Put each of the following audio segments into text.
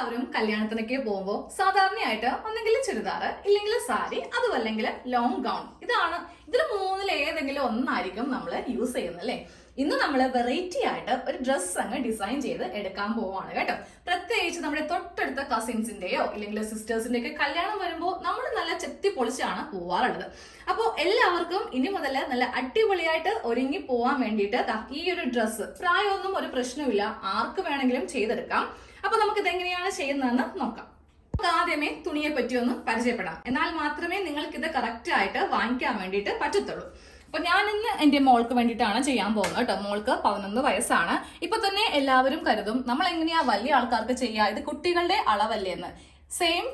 എല്ലാവരും കല്യാണത്തിനൊക്കെ പോകുമ്പോൾ സാധാരണയായിട്ട് ഒന്നെങ്കിൽ ചുരിദാർ ഇല്ലെങ്കിൽ സാരി അതുമല്ലെങ്കിൽ ലോങ് ഗൗൺ ഇതിൽ മൂന്നിൽ ഏതെങ്കിലും ഒന്നായിരിക്കും നമ്മൾ യൂസ് ചെയ്യുന്നത് അല്ലേ. ഇന്ന് നമ്മൾ വെറൈറ്റി ആയിട്ട് ഒരു ഡ്രസ്സ് അങ്ങ് ഡിസൈൻ ചെയ്ത് എടുക്കാൻ പോവാണ് കേട്ടോ. പ്രത്യേകിച്ച് നമ്മുടെ തൊട്ടടുത്ത കസിൻസിന്റെയോ ഇല്ലെങ്കിൽ സിസ്റ്റേഴ്സിന്റെ ഒക്കെ കല്യാണം വരുമ്പോൾ നമ്മൾ നല്ല ചെത്തി പൊളിച്ചാണ് പോവാറുള്ളത്. അപ്പോൾ എല്ലാവർക്കും ഇനി മുതൽ നല്ല അടിപൊളിയായിട്ട് ഒരുങ്ങി പോവാൻ വേണ്ടിയിട്ട് ഈ ഒരു ഡ്രസ്സ് പ്രായമൊന്നും ഒരു പ്രശ്നമില്ല, ആർക്ക് വേണമെങ്കിലും ചെയ്തെടുക്കാം. അപ്പൊ നമുക്ക് ഇതെങ്ങനെയാണ് ചെയ്യുന്നതെന്ന് നോക്കാം. ആദ്യമേ തുണിയെ പറ്റി ഒന്ന് പരിചയപ്പെടാം, എന്നാൽ മാത്രമേ നിങ്ങൾക്ക് ഇത് കറക്റ്റ് ആയിട്ട് വാങ്ങിക്കാൻ വേണ്ടിയിട്ട് പറ്റത്തുള്ളൂ. അപ്പൊ ഞാൻ ഇന്ന് എന്റെ മോൾക്ക് വേണ്ടിയിട്ടാണ് ചെയ്യാൻ പോകുന്നത് കേട്ടോ. മോൾക്ക് 11 വയസ്സാണ്. ഇപ്പൊ തന്നെ എല്ലാവരും കരുതും നമ്മൾ എങ്ങനെയാ വലിയ ആൾക്കാർക്ക് ചെയ്യാ, ഇത് കുട്ടികളുടെ അളവല്ലേ എന്ന്. സെയിം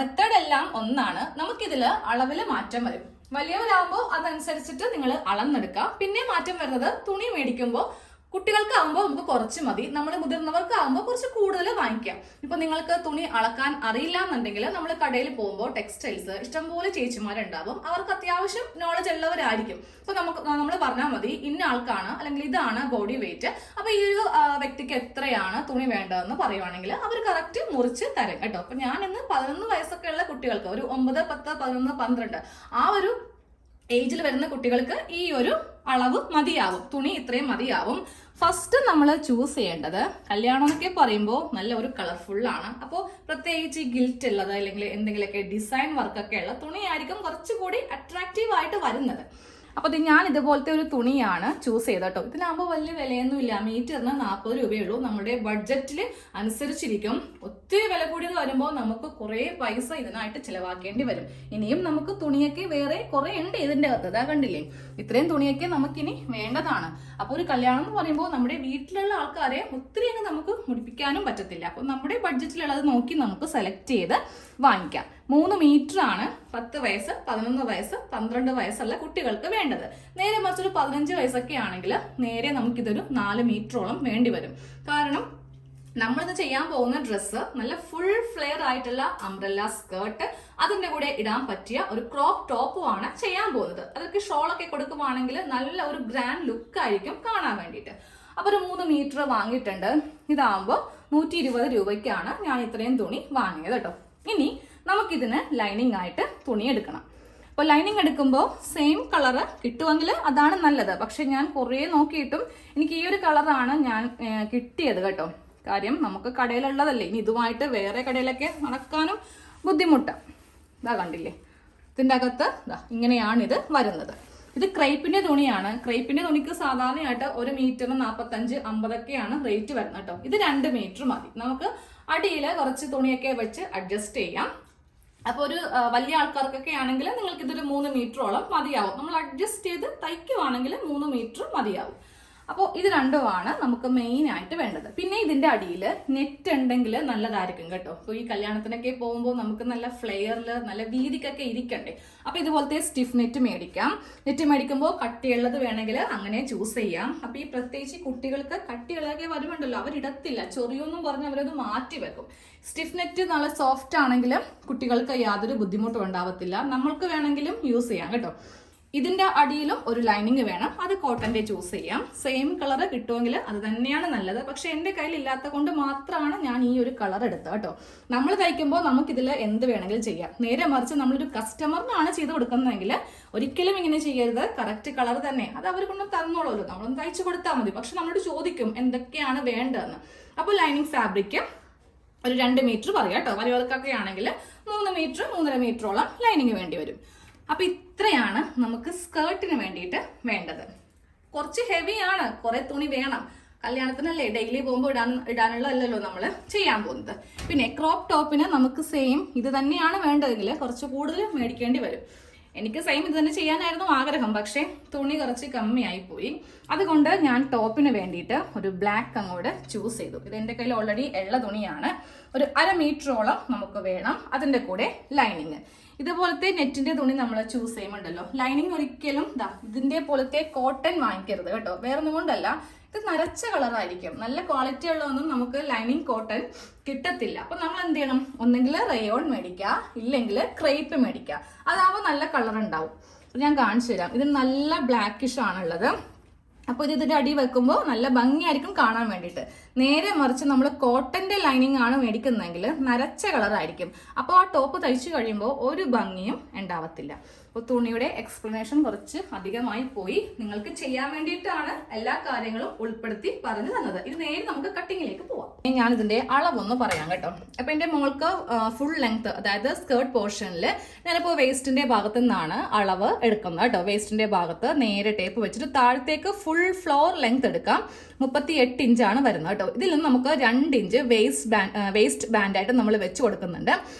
മെത്തേഡ് എല്ലാം ഒന്നാണ്, നമുക്കിതില് അളവില് മാറ്റം വരും. വലിയവരാകുമ്പോൾ അതനുസരിച്ചിട്ട് നിങ്ങൾ അളന്നെടുക്കാം. പിന്നെ മാറ്റം വരുന്നത് തുണി മേടിക്കുമ്പോൾ കുട്ടികൾക്കാവുമ്പോൾ നമുക്ക് കുറച്ച് മതി, നമ്മൾ മുതിർന്നവർക്കാവുമ്പോൾ കുറച്ച് കൂടുതൽ വാങ്ങിക്കാം. ഇപ്പൊ നിങ്ങൾക്ക് തുണി അളക്കാൻ അറിയില്ല എന്നുണ്ടെങ്കിൽ നമ്മൾ കടയിൽ പോകുമ്പോൾ ടെക്സ്റ്റൈൽസ് ഇഷ്ടംപോലെ ചേച്ചിമാരുണ്ടാവും, അവർക്ക് അത്യാവശ്യം നോളജ് ഉള്ളവരായിരിക്കും. അപ്പൊ നമ്മൾ പറഞ്ഞാൽ മതി ഇന്ന ആൾക്കാണ് അല്ലെങ്കിൽ ഇതാണ് ബോഡി വെയിറ്റ്, അപ്പൊ ഈ ഒരു വ്യക്തിക്ക് എത്രയാണ് തുണി വേണ്ടതെന്ന് പറയുവാണെങ്കിൽ അവർ കറക്റ്റ് മുറിച്ച് തരും കേട്ടോ. അപ്പൊ ഞാൻ ഇന്ന് 11 വയസ്സൊക്കെ ഉള്ള കുട്ടികൾക്ക്, ഒരു 9, 10, 11, 12 ആ ഒരു ഏജിൽ വരുന്ന കുട്ടികൾക്ക് ഈ ഒരു അളവ് മതിയാവും, തുണി ഇത്രയും മതിയാവും. ഫസ്റ്റ് നമ്മൾ ചൂസ് ചെയ്യേണ്ടത്, കല്യാണം എന്നൊക്കെ പറയുമ്പോൾ നല്ല ഒരു കളർഫുൾ ആണ്. അപ്പോൾ പ്രത്യേകിച്ച് ഗിൽറ്റ് ഉള്ളത് അല്ലെങ്കിൽ എന്തെങ്കിലുമൊക്കെ ഡിസൈൻ വർക്കൊക്കെ ഉള്ള തുണിയായിരിക്കും കുറച്ചുകൂടി അട്രാക്റ്റീവ് ആയിട്ട് വരുന്നത്. അപ്പൊ ഞാൻ ഇതുപോലത്തെ ഒരു തുണിയാണ് ചൂസ് ചെയ്തത് കേട്ടോ. ഇതിനാകുമ്പോൾ വലിയ വിലയൊന്നും ഇല്ല, മീറ്ററിന് 40 രൂപയുള്ളൂ. നമ്മുടെ ബഡ്ജറ്റിൽ അനുസരിച്ചിരിക്കും. ഒത്തിരി വില കൂടിയത് വരുമ്പോൾ നമുക്ക് കുറെ പൈസ ഇതിനായിട്ട് ചിലവാക്കേണ്ടി വരും. ഇനിയും നമുക്ക് തുണിയൊക്കെ വേറെ കുറെ ഉണ്ട് ഇതിന്റെ അകത്ത്, ഇതാ കണ്ടില്ലേ, ഇത്രയും തുണിയൊക്കെ നമുക്കിനി വേണ്ടതാണ്. അപ്പൊ ഒരു കല്യാണം എന്ന് പറയുമ്പോൾ നമ്മുടെ വീട്ടിലുള്ള ആൾക്കാരെ ഒത്തിരി അങ്ങ് നമുക്ക് മുടിപ്പിക്കാനും പറ്റത്തില്ല. അപ്പൊ നമ്മുടെ ബഡ്ജറ്റിലുള്ളത് നോക്കി നമുക്ക് സെലക്ട് ചെയ്ത് വാങ്ങിക്കാം. 3 മീറ്റർ ആണ് 10 വയസ്സ്, 11 വയസ്സ്, 12 വയസ്സുള്ള കുട്ടികൾക്ക് വേണ്ടത്. നേരെ മറിച്ചൊരു 15 വയസ്സൊക്കെ ആണെങ്കിൽ നേരെ നമുക്കിതൊരു 4 മീറ്ററോളം വേണ്ടി വരും. കാരണം നമ്മളിത് ചെയ്യാൻ പോകുന്ന ഡ്രസ്സ് നല്ല ഫുൾ ഫ്ലെയർ ആയിട്ടുള്ള അംബ്രല്ല സ്കേർട്ട്, അതിന്റെ കൂടെ ഇടാൻ പറ്റിയ ഒരു ക്രോപ്പ് ടോപ്പുമാണ് ചെയ്യാൻ പോകുന്നത്. അതൊക്കെ ഷോളൊക്കെ കൊടുക്കുവാണെങ്കിൽ നല്ല ഒരു ഗ്രാൻഡ് ലുക്ക് ആയിരിക്കും കാണാൻ വേണ്ടിയിട്ട്. അപ്പൊ ഒരു 3 മീറ്റർ വാങ്ങിയിട്ടുണ്ട്. ഇതാകുമ്പോൾ 120 രൂപയ്ക്കാണ് ഞാൻ ഇത്രയും തുണി വാങ്ങിയത് കേട്ടോ. ഇനി നമുക്കിതിന് ലൈനിങ് ആയിട്ട് തുണി എടുക്കണം. അപ്പോൾ ലൈനിങ് എടുക്കുമ്പോൾ സെയിം കളറ് കിട്ടുമെങ്കിൽ അതാണ് നല്ലത്. പക്ഷെ ഞാൻ കുറേ നോക്കിയിട്ടും എനിക്ക് ഈ ഒരു കളറാണ് ഞാൻ കിട്ടിയത് കേട്ടോ. കാര്യം നമുക്ക് കടയിലുള്ളതല്ലേ, ഇനി ഇതുമായിട്ട് വേറെ കടയിലൊക്കെ നടക്കാനും ബുദ്ധിമുട്ടാണ്. ഇതാ കണ്ടില്ലേ, ഇതിൻ്റെ അകത്ത് ഇങ്ങനെയാണ് ഇത് വരുന്നത്. ഇത് ക്രൈപ്പിന്റെ തുണിയാണ്. ക്രൈപ്പിന്റെ തുണിക്ക് സാധാരണയായിട്ട് 1 മീറ്ററിന് 45, 50 റേറ്റ് വരുന്നത് കേട്ടോ. ഇത് 2 മീറ്റർ മതി. നമുക്ക് അടിയിൽ കുറച്ച് തുണിയൊക്കെ വെച്ച് അഡ്ജസ്റ്റ് ചെയ്യാം. അപ്പൊ ഒരു വലിയ ആൾക്കാർക്കൊക്കെ ആണെങ്കിൽ നിങ്ങൾക്ക് ഇതൊരു 3 മീറ്ററോളം മതിയാവും. നമ്മൾ അഡ്ജസ്റ്റ് ചെയ്ത് തയ്ക്കുവാണെങ്കിൽ 3 മീറ്റർ മതിയാവും. അപ്പോൾ ഇത് രണ്ടുമാണ് നമുക്ക് മെയിൻ ആയിട്ട് വേണ്ടത്. പിന്നെ ഇതിന്റെ അടിയിൽ നെറ്റ് ഉണ്ടെങ്കിൽ നല്ലതായിരിക്കും കേട്ടോ. അപ്പോൾ ഈ കല്യാണത്തിനൊക്കെ പോകുമ്പോൾ നമുക്ക് നല്ല ഫ്ലെയറിൽ നല്ല വീതിക്കൊക്കെ ഇരിക്കണ്ടേ. അപ്പൊ ഇതുപോലത്തെ സ്റ്റിഫ് നെറ്റ് മേടിക്കാം. നെറ്റ് മേടിക്കുമ്പോൾ കട്ടിയുള്ളത് വേണമെങ്കിൽ അങ്ങനെ ചൂസ് ചെയ്യാം. അപ്പൊ ഈ പ്രത്യേകിച്ച് കുട്ടികൾക്ക് കട്ടിയുള്ളതൊക്കെ വരുമുണ്ടല്ലോ, അവരിടത്തില്ല, ചൊറിയൊന്നും പറഞ്ഞ് അവരത് മാറ്റി വെക്കും. സ്റ്റിഫ് നെറ്റ് നല്ല സോഫ്റ്റ് ആണെങ്കിൽ കുട്ടികൾക്ക് യാതൊരു ബുദ്ധിമുട്ടും ഉണ്ടാവത്തില്ല. നമ്മൾക്ക് വേണമെങ്കിലും യൂസ് ചെയ്യാം കേട്ടോ. ഇതിന്റെ അടിയിലും ഒരു ലൈനിങ് വേണം, അത് കോട്ടന്റെ ചൂസ് ചെയ്യാം. സെയിം കളർ കിട്ടുമെങ്കിൽ അത് തന്നെയാണ് നല്ലത്. പക്ഷെ എന്റെ കയ്യിൽ ഇല്ലാത്ത കൊണ്ട് മാത്രമാണ് ഞാൻ ഈ ഒരു കളർ എടുത്തത് കേട്ടോ. നമ്മൾ തയ്ക്കുമ്പോൾ നമുക്കിതിൽ എന്ത് വേണമെങ്കിലും ചെയ്യാം. നേരെ മറിച്ച് നമ്മളൊരു കസ്റ്റമറിനാണ് ചെയ്ത് കൊടുക്കുന്നതെങ്കിൽ ഒരിക്കലും ഇങ്ങനെ ചെയ്യരുത്. കറക്റ്റ് കളർ തന്നെ അത് അവർ കൊണ്ട് തന്നോളൂ, നമ്മളൊന്ന് തയ്ച്ചു കൊടുത്താൽ മതി. പക്ഷെ നമ്മളോട് ചോദിക്കും എന്തൊക്കെയാണ് വേണ്ടതെന്ന്. അപ്പോൾ ലൈനിങ് ഫാബ്രിക് ഒരു 2 മീറ്റർ പറയാം കേട്ടോ. വലിയവർക്കൊക്കെ ആണെങ്കിൽ 3 മീറ്റർ 3.5 മീറ്ററോളം ലൈനിങ് വേണ്ടി വരും. അപ്പൊ ഇത്രയാണ് നമുക്ക് സ്കേർട്ടിന് വേണ്ടിയിട്ട് വേണ്ടത്. കുറച്ച് ഹെവിയാണ്, കുറെ തുണി വേണം. കല്യാണത്തിനല്ലേ, ഡെയിലി പോകുമ്പോൾ ഇടാനുള്ളതല്ലല്ലോ നമ്മൾ ചെയ്യാൻ പോകുന്നത്. പിന്നെ ക്രോപ്പ് ടോപ്പിന് നമുക്ക് സെയിം ഇത് തന്നെയാണ് വേണ്ടതെങ്കിൽ കുറച്ച് കൂടുതൽ മേടിക്കേണ്ടി വരും. എനിക്ക് സെയിം ഇത് തന്നെ ചെയ്യാനായിരുന്നു ആഗ്രഹം, പക്ഷെ തുണി കുറച്ച് കമ്മിയായി പോയി. അതുകൊണ്ട് ഞാൻ ടോപ്പിന് വേണ്ടിയിട്ട് ഒരു ബ്ലാക്ക് അങ്ങോട്ട് ചൂസ് ചെയ്തു. ഇത് എൻ്റെ കയ്യിൽ ഓൾറെഡി ഉള്ള തുണിയാണ്. ഒരു 1/2 മീറ്ററോളം നമുക്ക് വേണം. അതിൻ്റെ കൂടെ ലൈനിങ്. ഇതുപോലത്തെ നെറ്റിന്റെ തുണി നമ്മൾ ചൂസ് ചെയ്യുമ്പോണ്ടല്ലോ, ലൈനിങ് ഒരിക്കലും ഇതിന്റെ പോലത്തെ കോട്ടൺ വാങ്ങിക്കരുത് കേട്ടോ. വേറെ ഒന്നും കൊണ്ടല്ല, ഇത് നരച്ച കളറായിരിക്കും. നല്ല ക്വാളിറ്റി ഉള്ളതൊന്നും നമുക്ക് ലൈനിങ് കോട്ടൺ കിട്ടത്തില്ല. അപ്പൊ നമ്മൾ എന്ത് ചെയ്യണം, ഒന്നെങ്കിൽ റയോൺ മേടിക്കുക, ഇല്ലെങ്കിൽ ക്രേപ്പ് മേടിക്കുക. അതാവുമ്പോൾ നല്ല കളർ ഉണ്ടാവും. ഞാൻ കാണിച്ചു തരാം. ഇത് നല്ല ബ്ലാക്കിഷ് ആണുള്ളത്. അപ്പോൾ ഇതിന്റെ അടി വെക്കുമ്പോൾ നല്ല ഭംഗിയായിരിക്കും കാണാൻ വേണ്ടിയിട്ട്. നേരെ മറിച്ച് നമ്മൾ കോട്ടന്റെ ലൈനിങ് ആണ് മേടിക്കുന്നതെങ്കിൽ നരച്ച കളറായിരിക്കും. അപ്പോൾ ആ ടോപ്പ് തയ്ച്ചു കഴിയുമ്പോൾ ഒരു ഭംഗിയും ഉണ്ടാവത്തില്ല. അപ്പോൾ തുണിയുടെ എക്സ്പ്ലനേഷൻ കുറച്ച് അധികമായി പോയി. നിങ്ങൾക്ക് ചെയ്യാൻ വേണ്ടിയിട്ടാണ് എല്ലാ കാര്യങ്ങളും ഉൾപ്പെടുത്തി പറഞ്ഞു തന്നത്. ഇത് നേരെ നമുക്ക് കട്ടിങ്ങിലേക്ക് പോവാം. ഞാൻ ഇതിന്റെ അളവൊന്ന് പറയാം കേട്ടോ. അപ്പൊ എന്റെ മോൾക്ക് ഫുൾ ലെങ്ത്, അതായത് സ്കേർട്ട് പോർഷനിൽ ഞാനിപ്പോൾ വേസ്റ്റിന്റെ ഭാഗത്തു നിന്നാണ് അളവ് എടുക്കുന്നത് കേട്ടോ. വേസ്റ്റിന്റെ ഭാഗത്ത് നേരെ ടേപ്പ് വെച്ചിട്ട് താഴത്തേക്ക് ഫുൾ ഫ്ലോർ ലെങ്ത് എടുക്കാം. 38 ഇഞ്ചാണ് വരുന്നത് കേട്ടോ. ഇതിൽ നിന്ന് നമുക്ക് 2 ഇഞ്ച് വേസ്റ്റ് ബാൻഡായിട്ട് നമ്മൾ വെച്ച് കൊടുക്കുന്നുണ്ട്.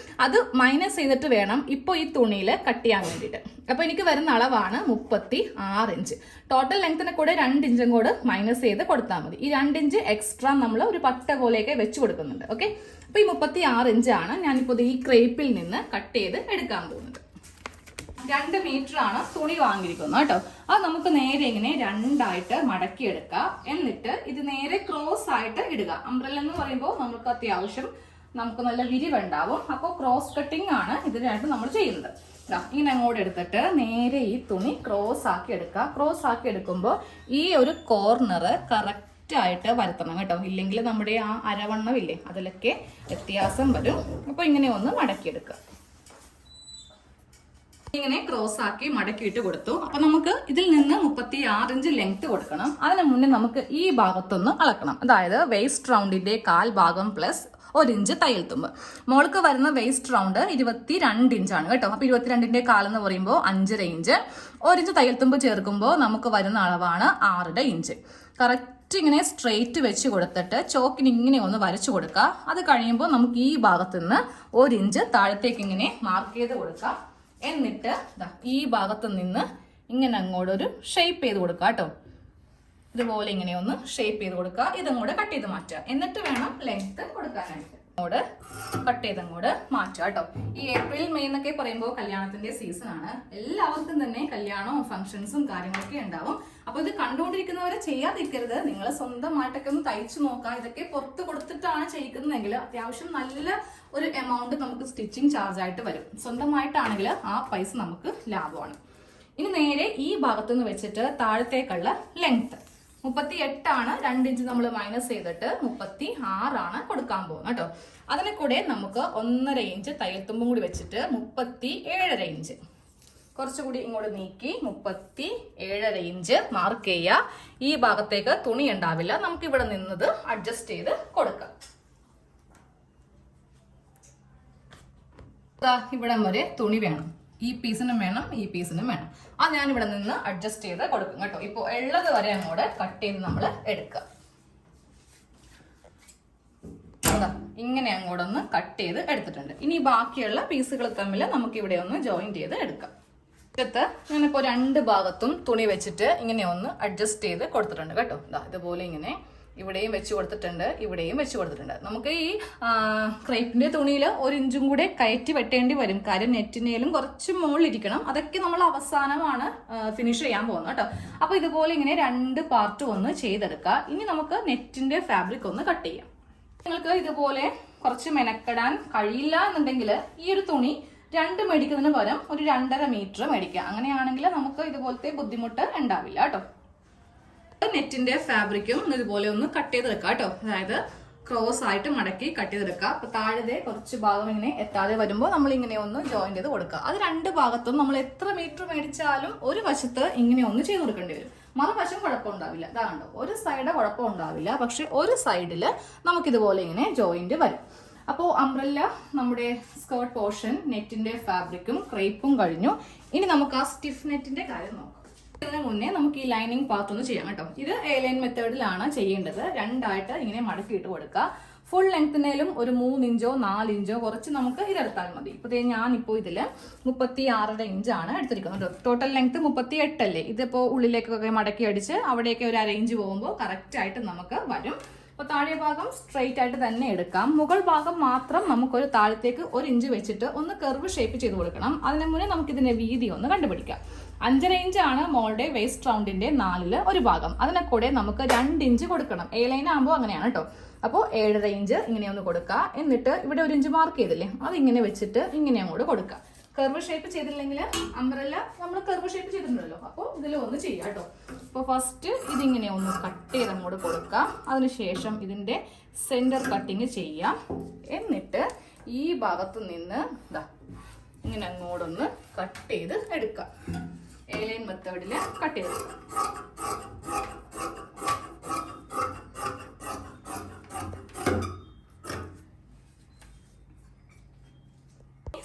അത് മൈനസ് ചെയ്തിട്ട് വേണം ഇപ്പോൾ ഈ തുണിയിൽ കട്ട് ചെയ്യാൻ വേണ്ടിയിട്ട്. അപ്പൊ എനിക്ക് വരുന്ന അളവാണ് 36 ഇഞ്ച്. ടോട്ടൽ ലെങ്തിനെ കൂടെ 2 ഇഞ്ചും കൂടെ മൈനസ് ചെയ്ത് കൊടുത്താൽ മതി. ഈ 2 ഇഞ്ച് എക്സ്ട്രാ നമ്മൾ ഒരു പട്ട പോലെയൊക്കെ വെച്ച് കൊടുക്കുന്നുണ്ട്. ഓക്കെ, അപ്പൊ ഈ 36 ഇഞ്ചാണ് ഞാനിപ്പോൾ ഈ ക്രേപ്പിൽ നിന്ന് കട്ട് ചെയ്ത് എടുക്കാൻ പോകുന്നത്. 2 മീറ്റർ ആണ് തുണി വാങ്ങിയിരിക്കുന്നത് കേട്ടോ. അത് നമുക്ക് നേരെ ഇങ്ങനെ രണ്ടായിട്ട് മടക്കി എടുക്കുക. എന്നിട്ട് ഇത് നേരെ ക്രോസ് ആയിട്ട് ഇടുക. അംബ്രല്ല എന്ന് പറയുമ്പോൾ നമുക്ക് അത്യാവശ്യം നമുക്ക് നല്ല വിരിവുണ്ടാവും. അപ്പോൾ ക്രോസ് കട്ടിങ് ആണ് ഇതിനായിട്ട് നമ്മൾ ചെയ്യുന്നത്. ഇങ്ങനെ അങ്ങോട്ട് എടുത്തിട്ട് നേരെ ഈ തുണി ക്രോസ് ആക്കി എടുക്കുക. ക്രോസ് ആക്കി എടുക്കുമ്പോൾ ഈ ഒരു കോർണർ കറക്റ്റ് ആയിട്ട് വരുത്തണം കേട്ടോ. ഇല്ലെങ്കിൽ നമ്മുടെ ആ അരവണ്ണമില്ലേ അതിലൊക്കെ വ്യത്യാസം വരും. അപ്പോൾ ഇങ്ങനെ ഒന്ന് മടക്കിയെടുക്കുക. ഇങ്ങനെ ക്രോസ് ആക്കി മടക്കിയിട്ട് കൊടുത്തു. അപ്പൊ നമുക്ക് ഇതിൽ നിന്ന് 36 ഇഞ്ച് ലെങ്ത് കൊടുക്കണം. അതിന് മുന്നേ നമുക്ക് ഈ ഭാഗത്തൊന്ന് അളക്കണം. അതായത് വേസ്റ്റ് റൗണ്ടിന്റെ 1/4 ഭാഗം പ്ലസ് 1 ഇഞ്ച് തയ്യൽ തുമ്പ്. മോൾക്ക് വരുന്ന വേസ്റ്റ് റൗണ്ട് 22 ഇഞ്ചാണ് കേട്ടോ. അപ്പൊ 22ന്റെ 1/4 എന്ന് പറയുമ്പോൾ 5.5 ഇഞ്ച്. 1 ഇഞ്ച് തയ്യൽ തുമ്പ് ചേർക്കുമ്പോൾ നമുക്ക് വരുന്ന അളവാണ് 6 ഇഞ്ച്. കറക്റ്റ് ഇങ്ങനെ സ്ട്രെയിറ്റ് വെച്ച് കൊടുത്തിട്ട് ചോക്കിന് ഇങ്ങനെ ഒന്ന് വരച്ചു കൊടുക്കുക. അത് കഴിയുമ്പോൾ നമുക്ക് ഈ ഭാഗത്ത് നിന്ന് 1 ഇഞ്ച് താഴത്തേക്ക് ഇങ്ങനെ മാർക്ക് ചെയ്ത് കൊടുക്കാം. എന്നിട്ട് ഈ ഭാഗത്ത് നിന്ന് ഇങ്ങനെ അങ്ങോട്ടൊരു ഷേപ്പ് ചെയ്ത് കൊടുക്കുക കേട്ടോ. ഇതുപോലെ ഇങ്ങനെ ഒന്ന് ഷേപ്പ് ചെയ്ത് കൊടുക്കുക. ഇതങ്ങോട്ട് കട്ട് ചെയ്ത് മാറ്റുക. എന്നിട്ട് വേണം ലെങ്ത് കൊടുക്കാനായിട്ട്. അങ്ങോട്ട് കട്ട് ചെയ്ത് അങ്ങോട്ട് മാറ്റുക കേട്ടോ. ഈ ഏപ്രിൽ മെയ് എന്നൊക്കെ പറയുമ്പോൾ കല്യാണത്തിന്റെ സീസൺ ആണ്. എല്ലാവർക്കും തന്നെ കല്യാണവും ഫംഗ്ഷൻസും കാര്യങ്ങളൊക്കെ ഉണ്ടാവും. അപ്പൊ ഇത് കണ്ടുകൊണ്ടിരിക്കുന്നവരെ ചെയ്യാതിരിക്കരുത്. നിങ്ങൾ സ്വന്തമായിട്ടൊക്കെ ഒന്ന് തയ്ച്ചു നോക്കുക. ഇതൊക്കെ പുറത്ത് കൊടുത്തിട്ടാണ് ചെയ്യിക്കുന്നതെങ്കിൽ അത്യാവശ്യം നല്ല ഒരു എമൗണ്ട് നമുക്ക് സ്റ്റിച്ചിങ് ചാർജ് ആയിട്ട് വരും. സ്വന്തമായിട്ടാണെങ്കിൽ ആ പൈസ നമുക്ക് ലാഭമാണ്. ഇനി നേരെ ഈ ഭാഗത്തു നിന്ന് വെച്ചിട്ട് താഴത്തേക്കുള്ള ലെങ്ത് 38 ആണ്. 2 ഇഞ്ച് നമ്മൾ മൈനസ് ചെയ്തിട്ട് 36 ആണ് കൊടുക്കാൻ പോകുന്നത് കേട്ടോ. അതിനെ കൂടെ നമുക്ക് 1.5 ഇഞ്ച് തയ്യൽ തുമ്പും കൂടി വെച്ചിട്ട് 37.5 ഇഞ്ച് കുറച്ചുകൂടി ഇങ്ങോട്ട് നീക്കി 37.5 ഇഞ്ച് മാർക്ക് ചെയ്യുക. ഈ ഭാഗത്തേക്ക് തുണി ഉണ്ടാവില്ല. നമുക്ക് ഇവിടെ നിന്നത് അഡ്ജസ്റ്റ് ചെയ്ത് കൊടുക്കാം. ഇവിടം വരെ തുണി വേണം. ഈ പീസിനും വേണം, ഈ പീസിനും വേണം. അത് ഞാൻ ഇവിടെ നിന്ന് അഡ്ജസ്റ്റ് ചെയ്ത് കൊടുക്കും കേട്ടോ. ഇപ്പോൾ ഉള്ളത് വരെ അങ്ങോട്ട് കട്ട് ചെയ്ത് നമ്മൾ എടുക്കുക. ഇങ്ങനെ അങ്ങോട്ടൊന്ന് കട്ട് ചെയ്ത് എടുത്തിട്ടുണ്ട്. ഇനി ബാക്കിയുള്ള പീസുകൾ തമ്മിൽ നമുക്ക് ഇവിടെ ഒന്ന് ജോയിന്റ് ചെയ്ത് എടുക്കാം. ഞാനിപ്പോൾ 2 ഭാഗത്തും തുണി വെച്ചിട്ട് ഇങ്ങനെ ഒന്ന് അഡ്ജസ്റ്റ് ചെയ്ത് കൊടുത്തിട്ടുണ്ട് കേട്ടോ. ഇതുപോലെ ഇങ്ങനെ ഇവിടെയും വെച്ച് കൊടുത്തിട്ടുണ്ട്, ഇവിടെയും വെച്ച് കൊടുത്തിട്ടുണ്ട്. നമുക്ക് ഈ ക്രേപ്പിന്റെ തുണിയിൽ 1 ഇഞ്ചും കൂടെ കയറ്റി വെട്ടേണ്ടി വരും. കാര്യം നെറ്റിനേലും കുറച്ച് മുകളിലിരിക്കണം. അതൊക്കെ നമ്മൾ അവസാനമാണ് ഫിനിഷ് ചെയ്യാൻ പോകുന്നത് കേട്ടോ. അപ്പൊ ഇതുപോലെ ഇങ്ങനെ 2 പാർട്ട് ഒന്ന് ചെയ്തെടുക്കുക. ഇനി നമുക്ക് നെറ്റിന്റെ ഫാബ്രിക് ഒന്ന് കട്ട് ചെയ്യാം. നിങ്ങൾക്ക് ഇതുപോലെ കുറച്ച് മെനക്കെടാൻ കഴിയില്ല എന്നുണ്ടെങ്കിൽ ഈ ഒരു തുണി 2 മേടിക്കുന്നതിന് പകരം ഒരു 2.5 മീറ്റർ മേടിക്കുക. അങ്ങനെയാണെങ്കിൽ നമുക്ക് ഇതുപോലത്തെ ബുദ്ധിമുട്ട് ഉണ്ടാവില്ല കേട്ടോ. നെറ്റിന്റെ ഫാബ്രിക്കും ഇതുപോലെ ഒന്ന് കട്ട് ചെയ്തെടുക്കുക കേട്ടോ. അതായത് ക്രോസ് ആയിട്ട് മടക്കി കട്ട് ചെയ്തെടുക്കുക. അപ്പൊ താഴെ കുറച്ച് ഭാഗം ഇങ്ങനെ എത്താതെ വരുമ്പോൾ നമ്മൾ ഇങ്ങനെ ഒന്ന് ജോയിന്റ് ചെയ്ത് കൊടുക്കുക. അത് 2 ഭാഗത്തും നമ്മൾ എത്ര മീറ്റർ മേടിച്ചാലും ഒരു വശത്ത് ഇങ്ങനെ ഒന്ന് ചെയ്ത് കൊടുക്കേണ്ടി വരും. മറുവശം കുഴപ്പമുണ്ടാവില്ല. അതാണ്ടോ ഒരു സൈഡ് കുഴപ്പമുണ്ടാവില്ല. പക്ഷെ ഒരു സൈഡില് നമുക്കിതുപോലെ ഇങ്ങനെ ജോയിന്റ് വരും. അപ്പോൾ അംബ്രല്ല നമ്മുടെ സ്കേർട്ട് പോർഷൻ നെറ്റിന്റെ ഫാബ്രിക്കും ക്രേപ്പും കഴിഞ്ഞു. ഇനി നമുക്ക് ആ സ്റ്റിഫ് നെറ്റിന്റെ കാര്യം നോക്കാം. ഇതിന് മുന്നേ നമുക്ക് ഈ ലൈനിങ് പാർട്ട് ഒന്ന് ചെയ്യാം കേട്ടോ. ഇത് എ ലൈൻ മെത്തേഡിലാണ് ചെയ്യേണ്ടത്. 2 ആയിട്ട് ഇങ്ങനെ മടക്കിയിട്ട് കൊടുക്കുക. ഫുൾ ലെങ്ത്തിനേലും ഒരു 3 ഇഞ്ചോ 4 ഇഞ്ചോ കുറച്ച് നമുക്ക് ഇതെടുത്താൽ മതി. ഇപ്പൊ ഞാനിപ്പോൾ ഇതില് 36.5 ഇഞ്ചാണ് എടുത്തിരിക്കുന്നത്. ടോട്ടൽ ലെങ്ത് 38 അല്ലേ. ഇതിപ്പോ ഉള്ളിലേക്കൊക്കെ മടക്കി അടിച്ച് അവിടെയൊക്കെ ഒരു 1/2 ഇഞ്ച് പോകുമ്പോൾ കറക്റ്റ് ആയിട്ട് നമുക്ക് വരും. അപ്പൊ താഴെ ഭാഗം സ്ട്രെയിറ്റ് ആയിട്ട് തന്നെ എടുക്കാം. മുകൾ ഭാഗം മാത്രം നമുക്കൊരു താഴത്തേക്ക് 1 ഇഞ്ച് വെച്ചിട്ട് ഒന്ന് കർവ് ഷേപ്പ് ചെയ്ത് കൊടുക്കണം. അതിന് മുന്നേ നമുക്ക് ഇതിന്റെ വീതി ഒന്ന് കണ്ടുപിടിക്കാം. 5.5 ഇഞ്ചാണ് മോളുടെ വേസ്റ്റ് റൗണ്ടിന്റെ 4 ഒരു ഭാഗം. അതിനെ കൂടെ നമുക്ക് 2 ഇഞ്ച് കൊടുക്കണം. എ ലൈൻ ആകുമ്പോൾ അങ്ങനെയാണ് കേട്ടോ. അപ്പോൾ 7.5 ഇഞ്ച് ഇങ്ങനെ ഒന്ന് കൊടുക്കുക. എന്നിട്ട് ഇവിടെ 1 ഇഞ്ച് മാർക്ക് ചെയ്തില്ലേ, അത് ഇങ്ങനെ വെച്ചിട്ട് ഇങ്ങനെ അങ്ങോട്ട് കൊടുക്കുക. കർവ് ഷേപ്പ് ചെയ്തില്ലെങ്കിൽ അംബ്രല്ല നമ്മൾ കർവ് ഷേപ്പ് ചെയ്തിട്ടുണ്ടല്ലോ, അപ്പോൾ ഇതിൽ ഒന്ന് ചെയ്യാം കേട്ടോ. അപ്പോൾ ഫസ്റ്റ് ഇതിങ്ങനെ ഒന്ന് കട്ട് ചെയ്ത് അങ്ങോട്ട് കൊടുക്കാം. അതിനുശേഷം ഇതിൻ്റെ സെൻറ്റർ കട്ടിങ് ചെയ്യാം. എന്നിട്ട് ഈ ഭാഗത്ത് നിന്ന് ഇതാ ഇങ്ങനെ അങ്ങോട്ടൊന്ന് കട്ട് ചെയ്ത് എടുക്കാം. എലൈൻ മെത്തേഡിൽ കട്ട് ചെയ്തെടുക്കാം.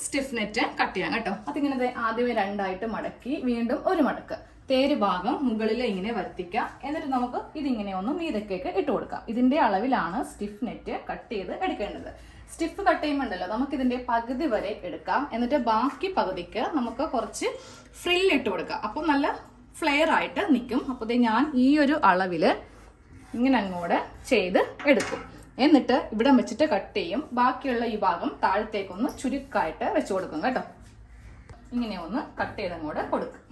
സ്റ്റിഫ് നെറ്റ് കട്ട് ചെയ്യാം കേട്ടോ. അതിങ്ങനെ ആദ്യമേ രണ്ടായിട്ട് മടക്കി വീണ്ടും ഒരു മടക്ക് തേര് ഭാഗം മുകളിൽ ഇങ്ങനെ വരുത്തിക്കാം. എന്നിട്ട് നമുക്ക് ഇതിങ്ങനെ ഒന്ന് മീതക്കേക്ക് ഇട്ട് കൊടുക്കാം. ഇതിന്റെ അളവിലാണ് സ്റ്റിഫ് നെറ്റ് കട്ട് ചെയ്ത് എടുക്കേണ്ടത്. സ്റ്റിഫ് കട്ട് ചെയ്യുമ്പോണ്ടല്ലോ നമുക്ക് ഇതിന്റെ പകുതി വരെ എടുക്കാം. എന്നിട്ട് ബാക്കി പകുതിക്ക് നമുക്ക് കുറച്ച് ഫ്രില്ല് ഇട്ട് കൊടുക്കാം. അപ്പം നല്ല ഫ്ലെയർ ആയിട്ട് നിൽക്കും. അപ്പോൾ ഞാൻ ഈ ഒരു അളവിൽ ഇങ്ങനെ അങ്ങോട്ട് ചെയ്ത് എടുക്കും. എന്നിട്ട് ഇവിടെ വെച്ചിട്ട് കട്ട് ചെയ്യും. ബാക്കിയുള്ള ഈ ഭാഗം താഴത്തേക്കൊന്ന് ചുരുക്കായിട്ട് വെച്ച് കൊടുക്കും കേട്ടോ. ഇങ്ങനെ ഒന്ന് കട്ട് ചെയ്ത് അങ്ങോട്ട് കൊടുക്കും.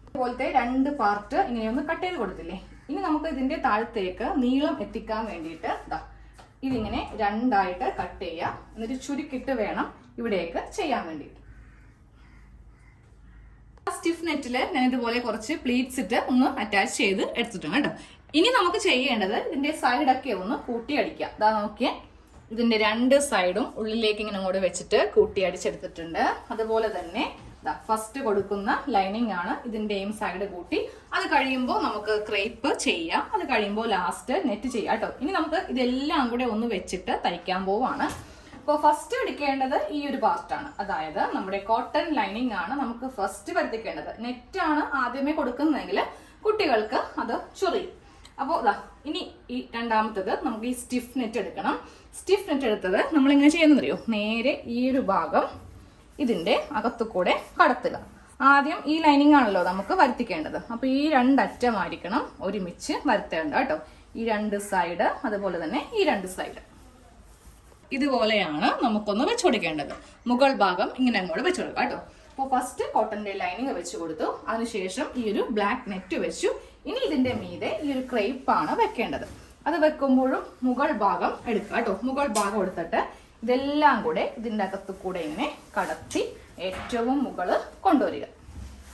ഇതുപോലത്തെ രണ്ട് പാർട്ട് ഇങ്ങനെ ഒന്ന് കട്ട് ചെയ്ത് കൊടുത്തില്ലേ. ഇനി നമുക്ക് ഇതിന്റെ താഴത്തേക്ക് നീളം എത്തിക്കാൻ വേണ്ടിയിട്ട് ഇതിങ്ങനെ രണ്ടായിട്ട് കട്ട് ചെയ്യാം. എന്നിട്ട് ചുരുക്കിട്ട് വേണം ഇവിടേക്ക് ചെയ്യാൻ വേണ്ടിയിട്ട്. സ്റ്റിഫ് നെറ്റില് ഞാൻ ഇതുപോലെ കുറച്ച് പ്ലീറ്റ്സ് ഇട്ട് ഒന്ന് അറ്റാച്ച് ചെയ്ത് എടുത്തിട്ടുണ്ട് കേട്ടോ. ഇനി നമുക്ക് ചെയ്യേണ്ടത് ഇതിന്റെ സൈഡൊക്കെ ഒന്ന് കൂട്ടിയടിക്കാം. അതാ നോക്കിയേ, ഇതിന്റെ രണ്ട് സൈഡും ഉള്ളിലേക്ക് ഇങ്ങനെ അങ്ങോട്ട് വെച്ചിട്ട് കൂട്ടിയടിച്ചെടുത്തിട്ടുണ്ട്. അതുപോലെ തന്നെ ഫസ്റ്റ് കൊടുക്കുന്ന ലൈനിങ് ആണ് ഇതിന്റെയും സൈഡ് കൂട്ടി. അത് കഴിയുമ്പോൾ നമുക്ക് ക്രേപ്പ് ചെയ്യാം. അത് കഴിയുമ്പോൾ ലാസ്റ്റ് നെറ്റ് ചെയ്യാം കേട്ടോ. ഇനി നമുക്ക് ഇതെല്ലാം കൂടെ ഒന്ന് വെച്ചിട്ട് തയ്ക്കാൻ പോവാണ്. അപ്പോൾ ഫസ്റ്റ് എടുക്കേണ്ടത് ഈ ഒരു പാർട്ടാണ്. അതായത് നമ്മുടെ കോട്ടൺ ലൈനിങ് ആണ് നമുക്ക് ഫസ്റ്റ് വരുത്തിക്കേണ്ടത്. നെറ്റാണ് ആദ്യമേ കൊടുക്കുന്നതെങ്കിൽ കുട്ടികൾക്ക് അത് ചൊറിയും. അപ്പോൾ ഇനി ഈ രണ്ടാമത്തത് നമുക്ക് ഈ സ്റ്റിഫ് നെറ്റ് എടുക്കണം. സ്റ്റിഫ് നെറ്റ് എടുത്തത് നമ്മൾ എങ്ങനെ ചെയ്യുന്നറിയോ, നേരെ ഈ ഒരു ഭാഗം ഇതിന്റെ അകത്തു കൂടെ കടത്തുക. ആദ്യം ഈ ലൈനിങ് ആണല്ലോ നമുക്ക് വരുത്തിക്കേണ്ടത്. അപ്പൊ ഈ രണ്ടറ്റമായിരിക്കണം ഒരുമിച്ച് വരുത്തേണ്ട കേട്ടോ. ഈ രണ്ട് സൈഡ് അതുപോലെ തന്നെ ഈ രണ്ട് സൈഡ് ഇതുപോലെയാണ് നമുക്കൊന്ന് വെച്ചു കൊടുക്കേണ്ടത്. മുകൾ ഭാഗം ഇങ്ങനെ അങ്ങോട്ട് വെച്ചു കൊടുക്കാം കേട്ടോ. അപ്പോൾ ഫസ്റ്റ് കോട്ടന്റെ ലൈനിങ് വെച്ച് കൊടുത്തു. അതിനുശേഷം ഈ ഒരു ബ്ലാക്ക് നെറ്റ് വെച്ചു. ഇനി ഇതിന്റെ മീതെ ഈ ഒരു ക്രേപ്പാണ് വെക്കേണ്ടത്. അത് വെക്കുമ്പോഴും മുകൾ ഭാഗം എടുക്കുക കേട്ടോ. മുകൾ ഭാഗം എടുത്തിട്ട് ഇതെല്ലാം കൂടെ ഇതിന്റെ അകത്ത് കൂടെ ഇങ്ങനെ കടത്തി ഏറ്റവും മുകളിൽ കൊണ്ടുവരിക.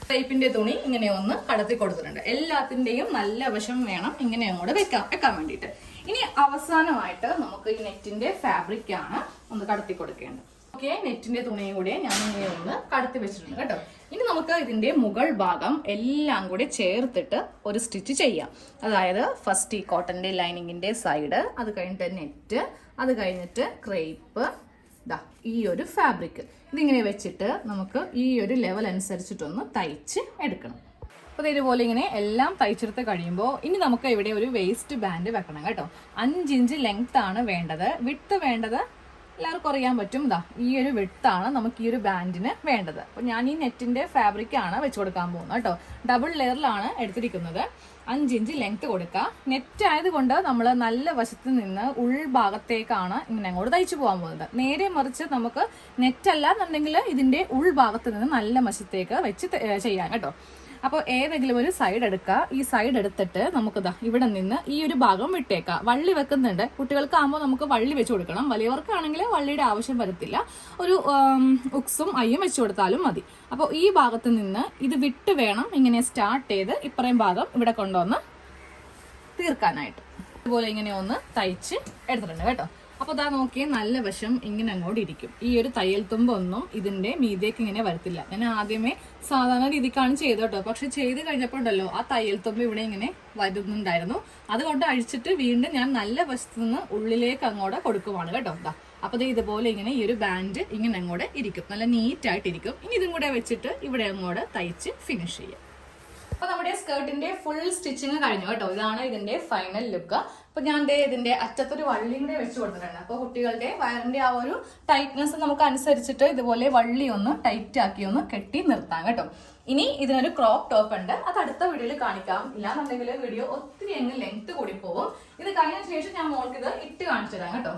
ക്രേപ്പിന്റെ തുണി ഇങ്ങനെ ഒന്ന് കടത്തി കൊടുത്തിട്ടുണ്ട്. എല്ലാത്തിന്റെയും നല്ല വശം വേണം ഇങ്ങനെ അങ്ങോട്ട് വെക്കാൻ വേണ്ടിയിട്ട്. ഇനി അവസാനമായിട്ട് നമുക്ക് ഈ നെറ്റിന്റെ ഫാബ്രിക് ആണ് ഒന്ന് കടത്തി കൊടുക്കേണ്ടത്. ഓക്കെ, നെറ്റിന്റെ തുണിയും കൂടെ ഞാൻ ഇങ്ങനെ ഒന്ന് കടത്തി വെച്ചിട്ടുണ്ട് കേട്ടോ. ഇനി നമുക്ക് ഇതിന്റെ മുകൾ ഭാഗം എല്ലാം കൂടെ ചേർത്തിട്ട് ഒരു സ്റ്റിച്ച് ചെയ്യാം. അതായത് ഫസ്റ്റ് ഈ കോട്ടന്റെ ലൈനിങ്ങിന്റെ സൈഡ്, അത് കഴിഞ്ഞിട്ട് നെറ്റ്, അത് കഴിഞ്ഞിട്ട് ക്രേപ്പ്, ഈ ഒരു ഫാബ്രിക് ഇതിങ്ങനെ വെച്ചിട്ട് നമുക്ക് ഈ ഒരു ലെവൽ അനുസരിച്ചിട്ടൊന്ന് തയ്ച്ച് എടുക്കണം. അപ്പോൾ ഇതുപോലെ ഇങ്ങനെ എല്ലാം തയ്ച്ചെടുത്ത് കഴിയുമ്പോൾ ഇനി നമുക്ക് ഇവിടെ ഒരു വേസ്റ്റ് ബാൻഡ് വെക്കണം കേട്ടോ. 5 ഇഞ്ച് ലെങ്ത് ആണ് വേണ്ടത്. വിഡ്ത്ത് വേണ്ടത് എല്ലാവർക്കും അറിയാൻ പറ്റും. ഈ ഒരു വിഡ്ത്താണ് നമുക്ക് ഈ ഒരു ബാൻഡിന് വേണ്ടത്. അപ്പോൾ ഞാൻ ഈ നെറ്റിന്റെ ഫാബ്രിക് ആണ് വെച്ച് കൊടുക്കാൻ പോകുന്നത് കേട്ടോ. ഡബിൾ ലെയറിലാണ് എടുത്തിരിക്കുന്നത്. 5 ഇഞ്ച് ലെങ്ത് കൊടുക്കുക. നെറ്റ് ആയതുകൊണ്ട് നമ്മൾ നല്ല വശത്ത് നിന്ന് ഉൾഭാഗത്തേക്കാണ് ഇങ്ങനെ അങ്ങോട്ട് തയ്ച്ചു പോകാൻ പോകുന്നത്. നേരെ മറിച്ച് നമുക്ക് നെറ്റല്ല എന്നുണ്ടെങ്കിൽ ഇതിന്റെ ഉൾഭാഗത്ത് നിന്ന് നല്ല വശത്തേക്ക് വെച്ച് ചെയ്യാൻ കേട്ടോ. അപ്പോൾ ഏതെങ്കിലും ഒരു സൈഡ് എടുക്കുക. ഈ സൈഡ് എടുത്തിട്ട് നമുക്ക് ഇവിടെ നിന്ന് ഈ ഒരു ഭാഗം വിട്ടേക്കാം. വള്ളി വെക്കുന്നുണ്ട്. കുട്ടികൾക്കാകുമ്പോൾ നമുക്ക് വള്ളി വെച്ച് കൊടുക്കണം. വലിയവർക്കാണെങ്കിൽ വള്ളിയുടെ ആവശ്യം വരത്തില്ല. ഒരു ഉക്സും അയ്യും വെച്ച് കൊടുത്താലും മതി. അപ്പോൾ ഈ ഭാഗത്ത് നിന്ന് ഇത് വിട്ട് വേണം ഇങ്ങനെ സ്റ്റാർട്ട് ചെയ്ത് ഇപ്പറയും ഭാഗം ഇവിടെ കൊണ്ടുവന്ന് തീർക്കാനായിട്ട്. അതുപോലെ ഇങ്ങനെ ഒന്ന് തയ്ച്ച് എടുത്തിട്ടുണ്ട് കേട്ടോ. അപ്പോൾ അതാ നോക്കിയേ, നല്ല വശം ഇങ്ങനെ അങ്ങോട്ട് ഇരിക്കും. ഈ ഒരു തയ്യൽ തുമ്പൊന്നും ഇതിന്റെ മീതേക്ക് ഇങ്ങനെ വരത്തില്ല. ഞാൻ ആദ്യമേ സാധാരണ രീതിക്കാണ് ചെയ്തത് കേട്ടോ. പക്ഷെ ചെയ്ത് കഴിഞ്ഞപ്പോണ്ടല്ലോ ആ തയ്യൽ തുമ്പ് ഇവിടെ ഇങ്ങനെ വരുന്നുണ്ടായിരുന്നു. അതുകൊണ്ട് അഴിച്ചിട്ട് വീണ്ടും ഞാൻ നല്ല വശത്ത് നിന്ന് ഉള്ളിലേക്ക് അങ്ങോട്ട് കൊടുക്കുവാണ് കേട്ടോ. അപ്പൊ ഇതുപോലെ ഇങ്ങനെ ഈ ഒരു ബാൻഡ് ഇങ്ങനെ അങ്ങോട്ട് ഇരിക്കും. നല്ല നീറ്റായിട്ടിരിക്കും. ഇനി ഇതും കൂടെ വെച്ചിട്ട് ഇവിടെ അങ്ങോട്ട് തയ്ച്ച് ഫിനിഷ് ചെയ്യാം. അപ്പൊ നമ്മുടെ സ്കേർട്ടിന്റെ ഫുൾ സ്റ്റിച്ചിങ് കഴിഞ്ഞു കേട്ടോ. ഇതാണ് ഇതിന്റെ ഫൈനൽ ലുക്ക്. അപ്പൊ ഞാൻ ഇതിന്റെ അറ്റത്തൊരു വള്ളിയും കൂടെ വെച്ച് കൊടുത്തിട്ടുണ്ട്. അപ്പൊ കുട്ടികളുടെ വയറിന്റെ ആ ഒരു ടൈറ്റ്നെസ് നമുക്ക് അനുസരിച്ചിട്ട് ഇതുപോലെ വള്ളി ഒന്ന് ടൈറ്റ് ആക്കി ഒന്ന് കെട്ടി നിർത്താം കേട്ടോ. ഇനി ഇതിനൊരു ക്രോപ്പ് ടോപ്പ് ഉണ്ട്. അത് അടുത്ത വീഡിയോയിൽ കാണിക്കാം. ഇല്ലാന്നുണ്ടെങ്കിൽ വീഡിയോ ഒത്തിരി അങ്ങ് ലെങ്ത് കൂടി പോകും. ഇത് കഴിഞ്ഞ ശേഷം ഞാൻ മോൾക്ക് ഇത് ഇട്ട് കാണിച്ചു തരാം കേട്ടോ.